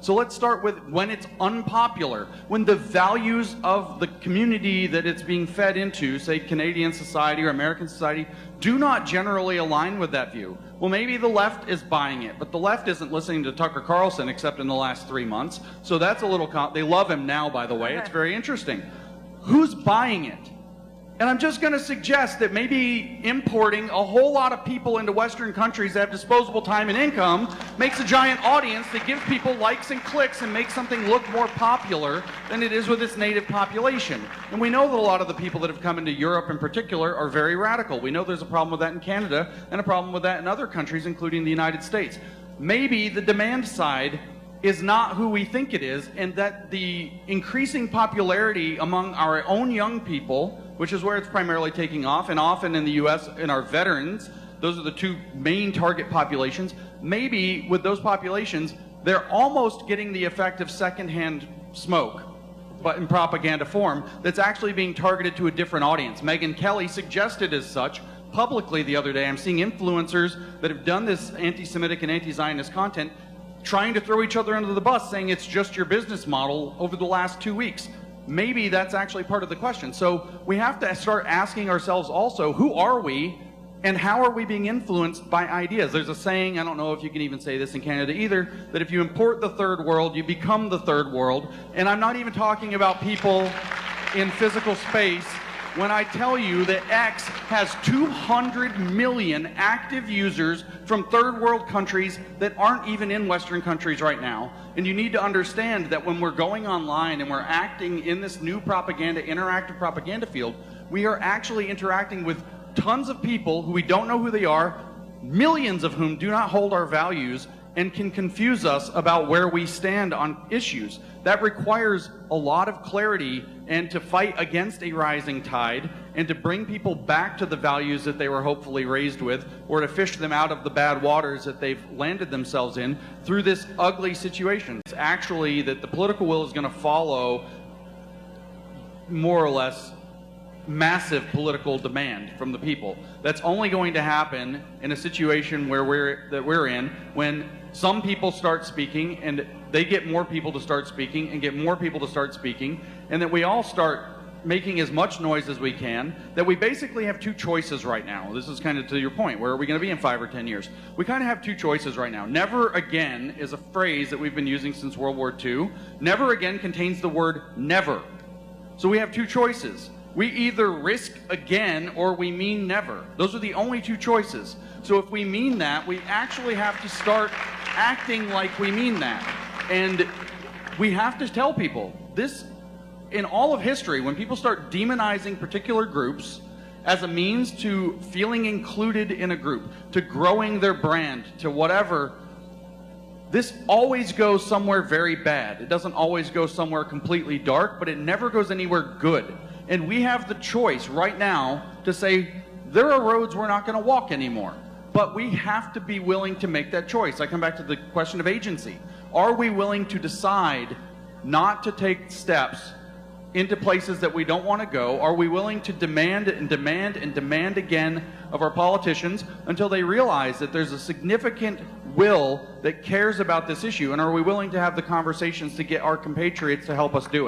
So let's start with when it's unpopular, when the values of the community that it's being fed into, say Canadian society or American society, do not generally align with that view. Well, maybe the left is buying it, but the left isn't listening to Tucker Carlson except in the last 3 months. So that's a little, they love him now, by the way. It's very interesting. Who's buying it? And I'm just going to suggest that maybe importing a whole lot of people into Western countries that have disposable time and income makes a giant audience that gives people likes and clicks and makes something look more popular than it is with its native population. And we know that a lot of the people that have come into Europe in particular are very radical. We know there's a problem with that in Canada and a problem with that in other countries, including the United States. Maybe the demand side is not who we think it is, and that the increasing popularity among our own young people, which is where it's primarily taking off, and often in the US, in our veterans, those are the two main target populations. Maybe with those populations, they're almost getting the effect of secondhand smoke, but in propaganda form, that's actually being targeted to a different audience. Megyn Kelly suggested as such publicly the other day. I'm seeing influencers that have done this anti-Semitic and anti-Zionist content trying to throw each other under the bus, saying it's just your business model over the last 2 weeks. Maybe that's actually part of the question. So we have to start asking ourselves also, who are we and how are we being influenced by ideas? There's a saying, I don't know if you can even say this in Canada either, that if you import the third world, you become the third world. And I'm not even talking about people in physical space when I tell you that X has 200 million active users from third world countries that aren't even in Western countries right now. And you need to understand that when we're going online and we're acting in this new propaganda, interactive propaganda field, we are actually interacting with tons of people who we don't know who they are, millions of whom do not hold our values and can confuse us about where we stand on issues. That requires a lot of clarity and to fight against a rising tide and to bring people back to the values that they were hopefully raised with, or to fish them out of the bad waters that they've landed themselves in through this ugly situation. It's actually that the political will is going to follow more or less massive political demand from the people. That's only going to happen in a situation where we're in when some people start speaking and they get more people to start speaking and get more people to start speaking, and that we all start making as much noise as we can, that we basically have two choices right now. This is kind of to your point, where are we going to be in 5 or 10 years? We kind of have two choices right now. Never again is a phrase that we've been using since World War II. Never again contains the word never. So we have two choices. We either risk again or we mean never. Those are the only two choices. So if we mean that, we actually have to start acting like we mean that. And we have to tell people this. In all of history, when people start demonizing particular groups as a means to feeling included in a group, to growing their brand, to whatever, this always goes somewhere very bad. It doesn't always go somewhere completely dark, but it never goes anywhere good. And we have the choice right now to say, there are roads we're not going to walk anymore. But we have to be willing to make that choice. I come back to the question of agency. Are we willing to decide not to take steps into places that we don't want to go? Are we willing to demand and demand and demand again of our politicians until they realize that there's a significant will that cares about this issue? And are we willing to have the conversations to get our compatriots to help us do it?